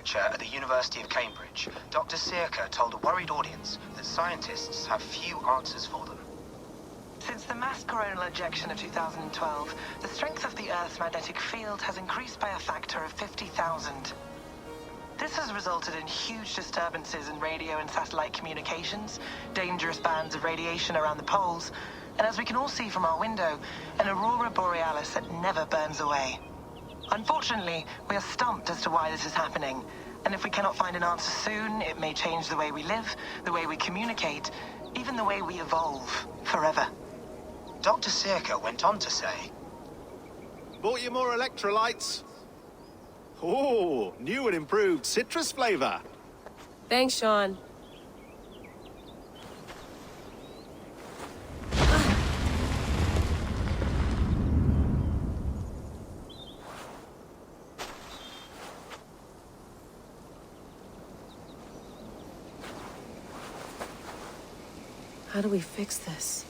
lecture at the University of Cambridge, Dr. Siercke told a worried audience that scientists have few answers for them. Since the mass coronal ejection of 2012, the strength of the Earth's magnetic field has increased by a factor of 50,000. This has resulted in huge disturbances in radio and satellite communications, dangerous bands of radiation around the poles, and as we can all see from our window, an aurora borealis that never burns away. Unfortunately, we are stumped as to why this is happening, and if we cannot find an answer soon, it may change the way we live, the way we communicate, even the way we evolve, forever. Dr. Siercke went on to say, "Bought you more electrolytes? Oh, new and improved citrus flavor." Thanks, Sean. How do we fix this?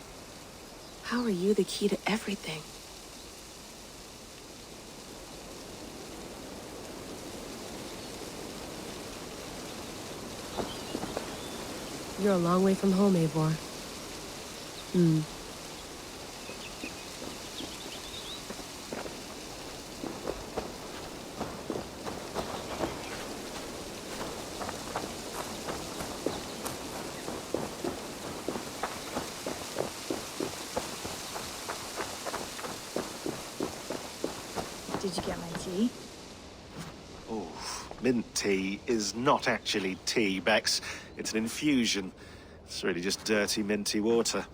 How are you the key to everything? You're a long way from home, Eivor. Did you get my tea? Oh, mint tea is not actually tea, Bex. It's an infusion. It's really just dirty, minty water.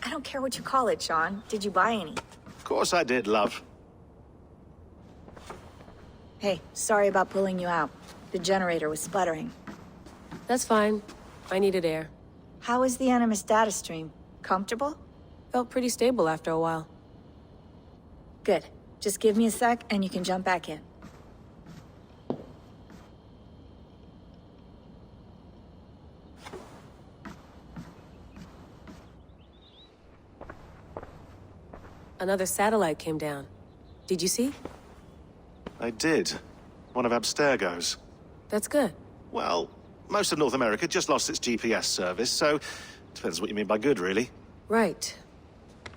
I don't care what you call it, Sean. Did you buy any? Of course I did, love. Hey, sorry about pulling you out. The generator was sputtering. That's fine. I needed air. How is the Animus data stream? Comfortable? Felt pretty stable after a while. Good. Just give me a sec and you can jump back in. Another satellite came down. Did you see? I did. One of Abstergo's. That's good. Well, most of North America just lost its GPS service, so depends what you mean by good, really. Right.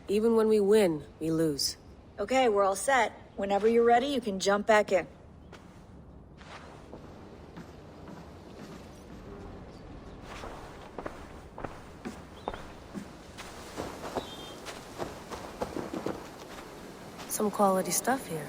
Even when we win, we lose. Okay, we're all set. Whenever you're ready, you can jump back in. Some quality stuff here.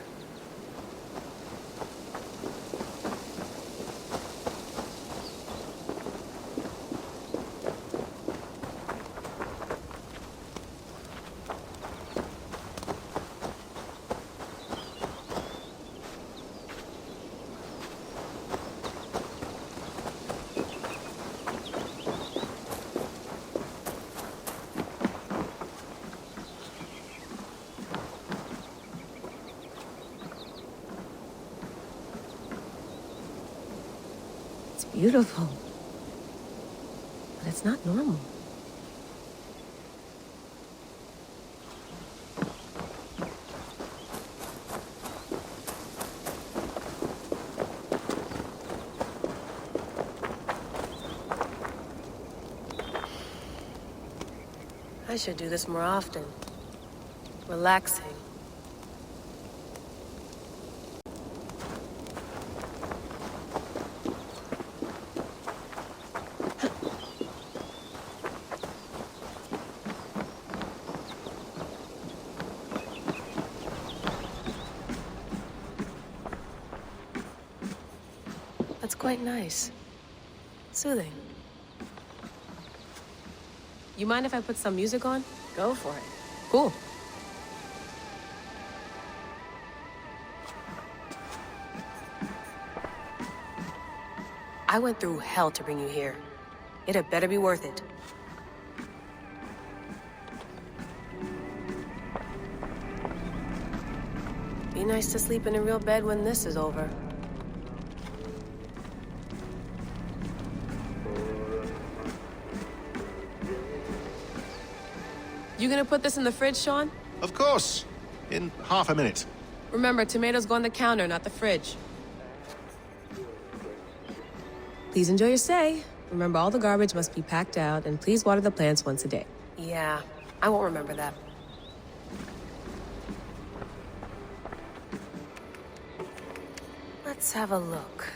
Beautiful. But it's not normal. I should do this more often. Relaxing. That's quite nice. Soothing. You mind if I put some music on? Go for it. Cool. I went through hell to bring you here. It had better be worth it. Be nice to sleep in a real bed when this is over. You gonna put this in the fridge, Sean? Of course. In half a minute. Remember, tomatoes go on the counter, not the fridge. Please enjoy your stay. Remember, all the garbage must be packed out, and please water the plants once a day. Yeah, I won't remember that. Let's have a look.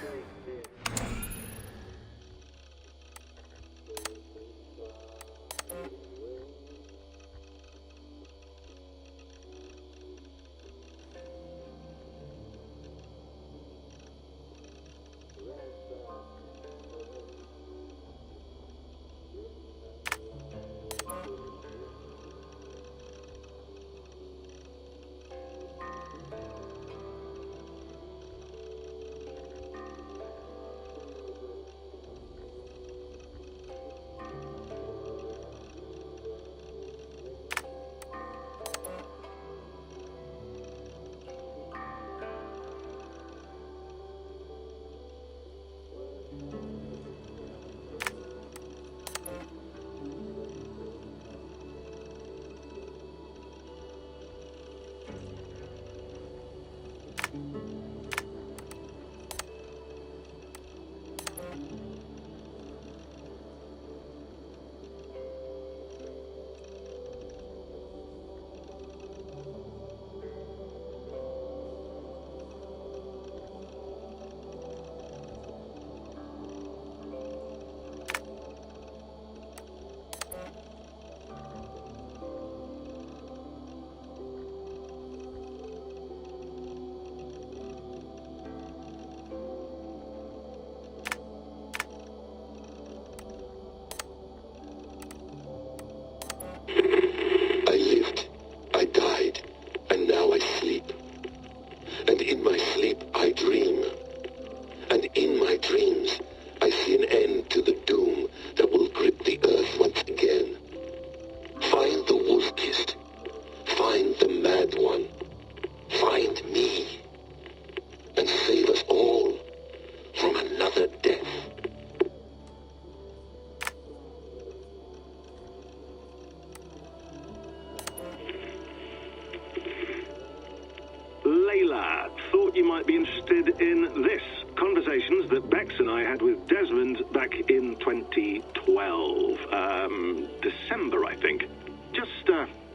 December, I think. Just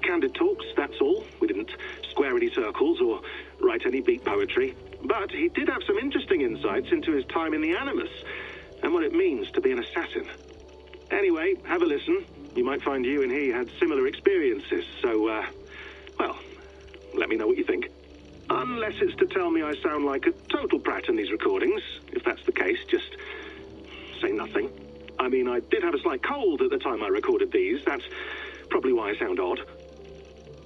candid talks, that's all. We didn't square any circles or write any beat poetry. But he did have some interesting insights into his time in the Animus and what it means to be an assassin. Anyway, have a listen. You might find you and he had similar experiences, so, well, let me know what you think. Unless it's to tell me I sound like a total prat in these recordings. If that's the case, just say nothing. I mean, I did have a slight cold at the time I recorded these. That's probably why I sound odd.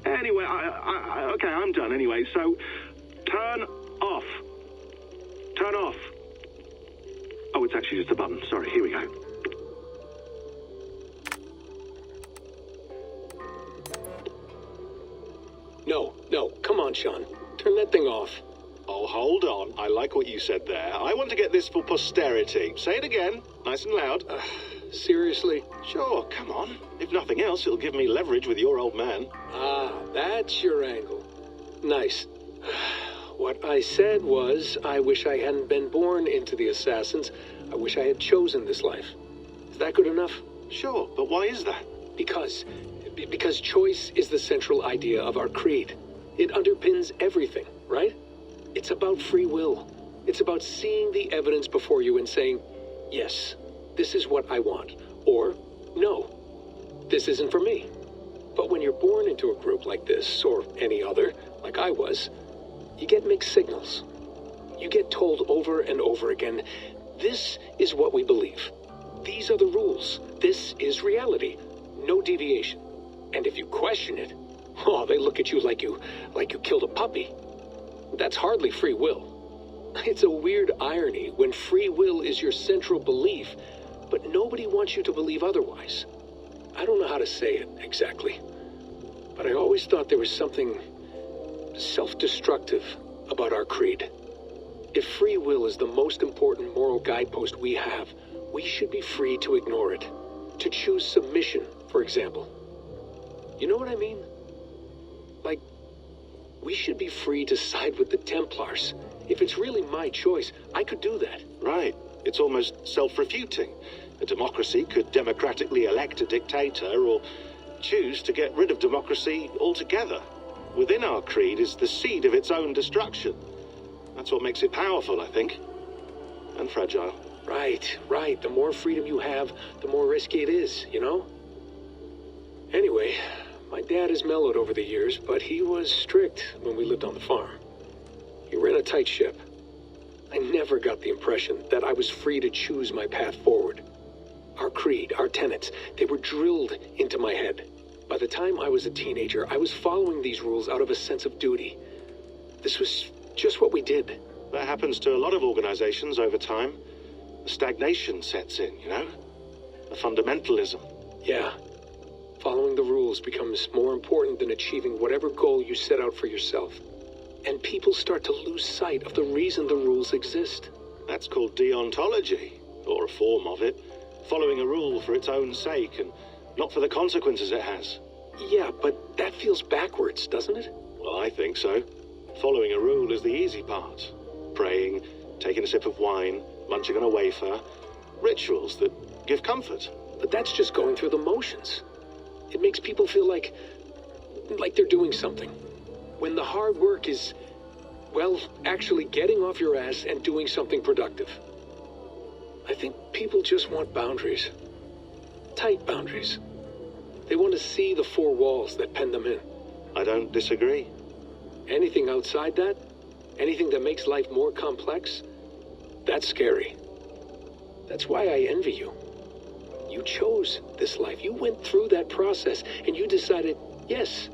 Anyway, okay, I'm done anyway, so turn off. Turn off. Oh, it's actually just a button. Sorry, here we go. No, come on, Sean. Turn that thing off. Oh, hold on. I like what you said there. I want to get this for posterity. Say it again, nice and loud. Seriously? Sure, come on. If nothing else, it'll give me leverage with your old man. Ah, that's your angle. Nice. What I said was, I wish I hadn't been born into the Assassins. I wish I had chosen this life. Is that good enough? Sure, but why is that? Because choice is the central idea of our creed. It underpins everything, right? It's about free will. It's about seeing the evidence before you and saying, yes, this is what I want. Or, no, this isn't for me. But when you're born into a group like this, or any other, like I was, you get mixed signals. You get told over and over again, this is what we believe. These are the rules. This is reality. No deviation. And if you question it, oh, they look at you like you killed a puppy. That's hardly free will. It's a weird irony when free will is your central belief, but nobody wants you to believe otherwise. I don't know how to say it exactly, but I always thought there was something self-destructive about our creed. If free will is the most important moral guidepost we have, we should be free to ignore it. To choose submission, for example. You know what I mean? Like, we should be free to side with the Templars. If it's really my choice, I could do that. Right. It's almost self-refuting. A democracy could democratically elect a dictator or choose to get rid of democracy altogether. Within our creed is the seed of its own destruction. That's what makes it powerful, I think. And fragile. Right. The more freedom you have, the more risky it is, you know? Anyway, my dad has mellowed over the years, but he was strict when we lived on the farm. He ran a tight ship. I never got the impression that I was free to choose my path forward. Our creed, our tenets, they were drilled into my head. By the time I was a teenager, I was following these rules out of a sense of duty. This was just what we did. That happens to a lot of organizations over time. The stagnation sets in, you know? The fundamentalism. Yeah. Following the rules becomes more important than achieving whatever goal you set out for yourself. And people start to lose sight of the reason the rules exist. That's called deontology, or a form of it. Following a rule for its own sake and not for the consequences it has. Yeah, but that feels backwards, doesn't it? Well, I think so. Following a rule is the easy part. Praying, taking a sip of wine, munching on a wafer. Rituals that give comfort. But that's just going through the motions. It makes people feel like they're doing something. When the hard work is, well, actually getting off your ass and doing something productive. I think people just want boundaries. Tight boundaries. They want to see the four walls that pen them in. I don't disagree. Anything outside that, anything that makes life more complex, that's scary. That's why I envy you. You chose this life. You went through that process and you decided, yes,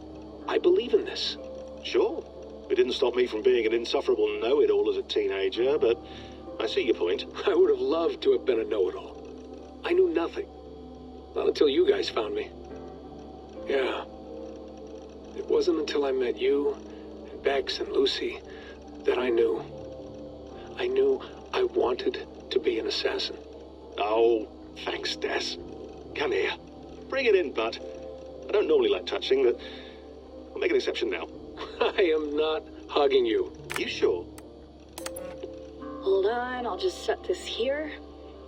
I believe in this. Sure. It didn't stop me from being an insufferable know-it-all as a teenager, but I see your point. I would have loved to have been a know-it-all. I knew nothing. Not until you guys found me. Yeah. It wasn't until I met you, and Bex and Lucy, that I knew. I knew I wanted to be an assassin. Oh, thanks, Des. Come here. Bring it in, bud. I don't normally like touching, but I'll make an exception now. I am not hugging you. You sure? Hold on, I'll just set this here.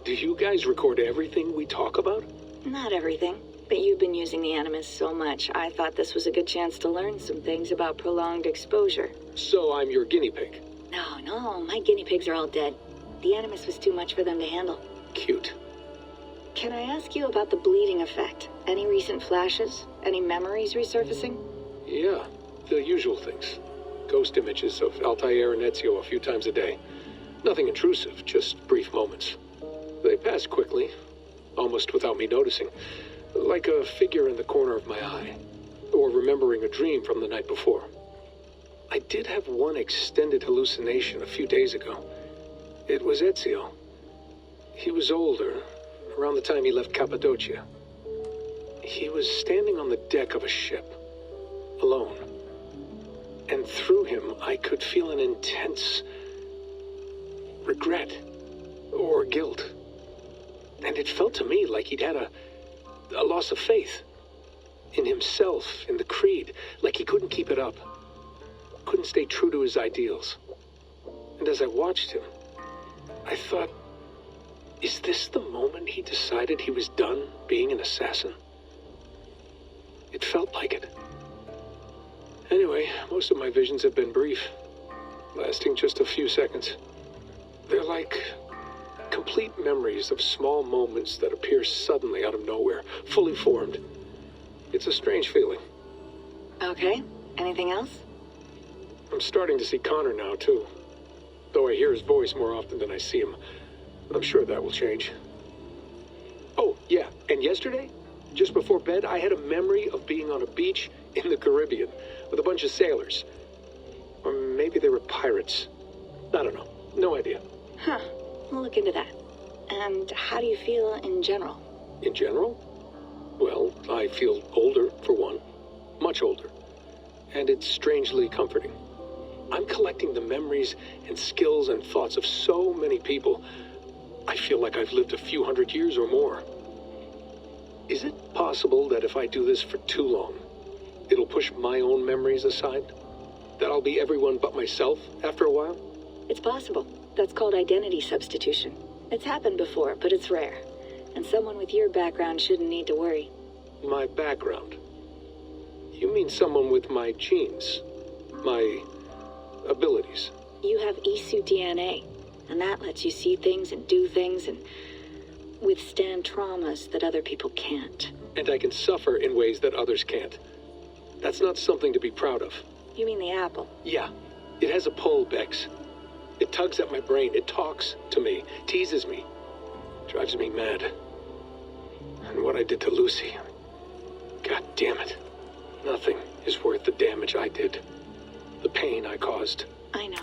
Do you guys record everything we talk about? Not everything, but you've been using the Animus so much, I thought this was a good chance to learn some things about prolonged exposure. So I'm your guinea pig. No, my guinea pigs are all dead. The Animus was too much for them to handle. Cute. Can I ask you about the bleeding effect? Any recent flashes? Any memories resurfacing? Yeah, the usual things. Ghost images of Altair and Ezio a few times a day. Nothing intrusive, just brief moments. They pass quickly, almost without me noticing. Like a figure in the corner of my eye. Or remembering a dream from the night before. I did have one extended hallucination a few days ago. It was Ezio. He was older, around the time he left Cappadocia. He was standing on the deck of a ship, alone. And through him, I could feel an intense regret or guilt. And it felt to me like he'd had a loss of faith in himself, in the creed, like he couldn't keep it up, couldn't stay true to his ideals. And as I watched him, I thought, is this the moment he decided he was done being an assassin? It felt like it. Anyway, most of my visions have been brief, lasting just a few seconds. They're like complete memories of small moments that appear suddenly out of nowhere, fully formed. It's a strange feeling. Okay, anything else? I'm starting to see Connor now, too. Though I hear his voice more often than I see him. I'm sure that will change. Oh, yeah, and yesterday, just before bed, I had a memory of being on a beach in the Caribbean with a bunch of sailors. Or maybe they were pirates. I don't know. No idea. Huh, we'll look into that. And how do you feel in general? In general? Well, I feel older, for one. Much older. And it's strangely comforting. I'm collecting the memories and skills and thoughts of so many people. I feel like I've lived a few hundred years or more. Is it possible that if I do this for too long, it'll push my own memories aside? That I'll be everyone but myself after a while? It's possible. That's called identity substitution. It's happened before, but it's rare. And someone with your background shouldn't need to worry. My background? You mean someone with my genes? My abilities? You have Isu DNA, and that lets you see things and do things and withstand traumas that other people can't. And I can suffer in ways that others can't. That's not something to be proud of. You mean the apple? Yeah. It has a pull, Bex. It tugs at my brain. It talks to me. Teases me. Drives me mad. And what I did to Lucy... God damn it. Nothing is worth the damage I did. The pain I caused. I know.